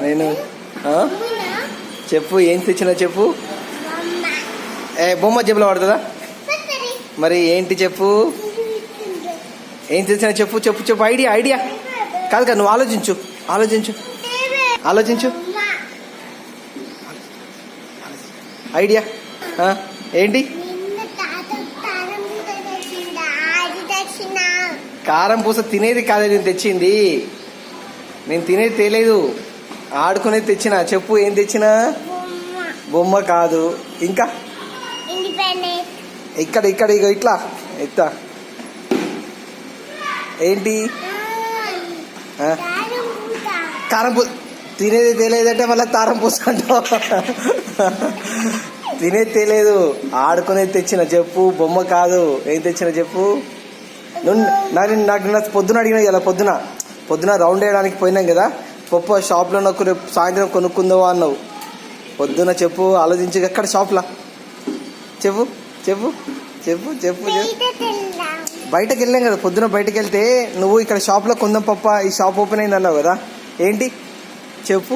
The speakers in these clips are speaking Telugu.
నేను చెప్పు ఏం తెచ్చినా చెప్పు. బొమ్మ జేబులో పడుతుందా? మరి ఏంటి చెప్పు, ఏం తెచ్చినా చెప్పు చెప్పు చెప్పు. ఐడియా ఐడియా కాదు కదా, నువ్వు ఆలోచించు ఆలోచించు ఆలోచించు. ఐడియా ఏంటి? కారం పూస తినేది కాదు, నేను తెచ్చింది. నేను తినేది తేలేదు, ఆడుకునేది తెచ్చిన. చెప్పు ఏం తెచ్చినా? బొమ్మ కాదు, ఇంకా ఇక్కడ ఇక్కడ ఇక ఇట్లా ఎత్తా. ఏంటి? కారం పూస తినేది తేలేదంటే మళ్ళీ కారం పూస అంటావు. తినేది తేలేదు, ఆడుకునేది తెచ్చిన. చెప్పు బొమ్మ కాదు, ఏం తెచ్చిన చెప్పు. నాకు పొద్దున అడిగినా కదా, పొద్దున రౌండ్ వేయడానికి పోయినాం కదా, పప్పు షాప్లో నాకు రేపు సాయంత్రం కొనుక్కుందావా అన్నావు. పొద్దున చెప్పు, ఆలోచించి. ఎక్కడ షాప్లా చెప్పు చెప్పు చెప్పు చెప్పు చెప్పు. బయటకు వెళ్ళాం కదా పొద్దున, బయటకు వెళ్తే నువ్వు ఇక్కడ షాప్లో కొందాం పప్ప, ఈ షాప్ ఓపెన్ అయింది అన్నావు కదా. ఏంటి చెప్పు?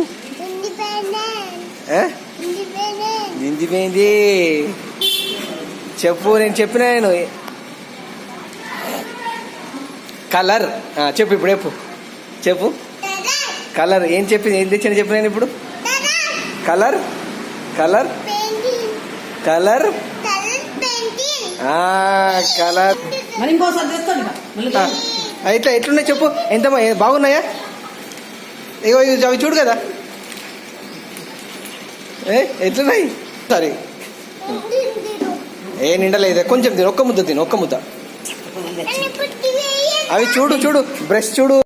నిందిపోయింది చెప్పు. నేను చెప్పిన నేను కలర్ చెప్పు. ఇప్పుడు చెప్పు చెప్పు. కలర్ ఏం చెప్పి ఏం తెచ్చిన చెప్పు. నేను ఇప్పుడు కలర్ కలర్ కలర్ కలర్ ఇట్లా ఎట్లున్నాయి చెప్పు. ఎంత బాగున్నాయా? ఇగో అవి చూడు కదా, ఎట్లున్నాయి? సరే నిండలేదు, కొంచెం తిను, ఒక్క ముద్ద తిను, ఒక్క ముద్ద. అవి చూడు చూడు, బ్రష్ చూడు.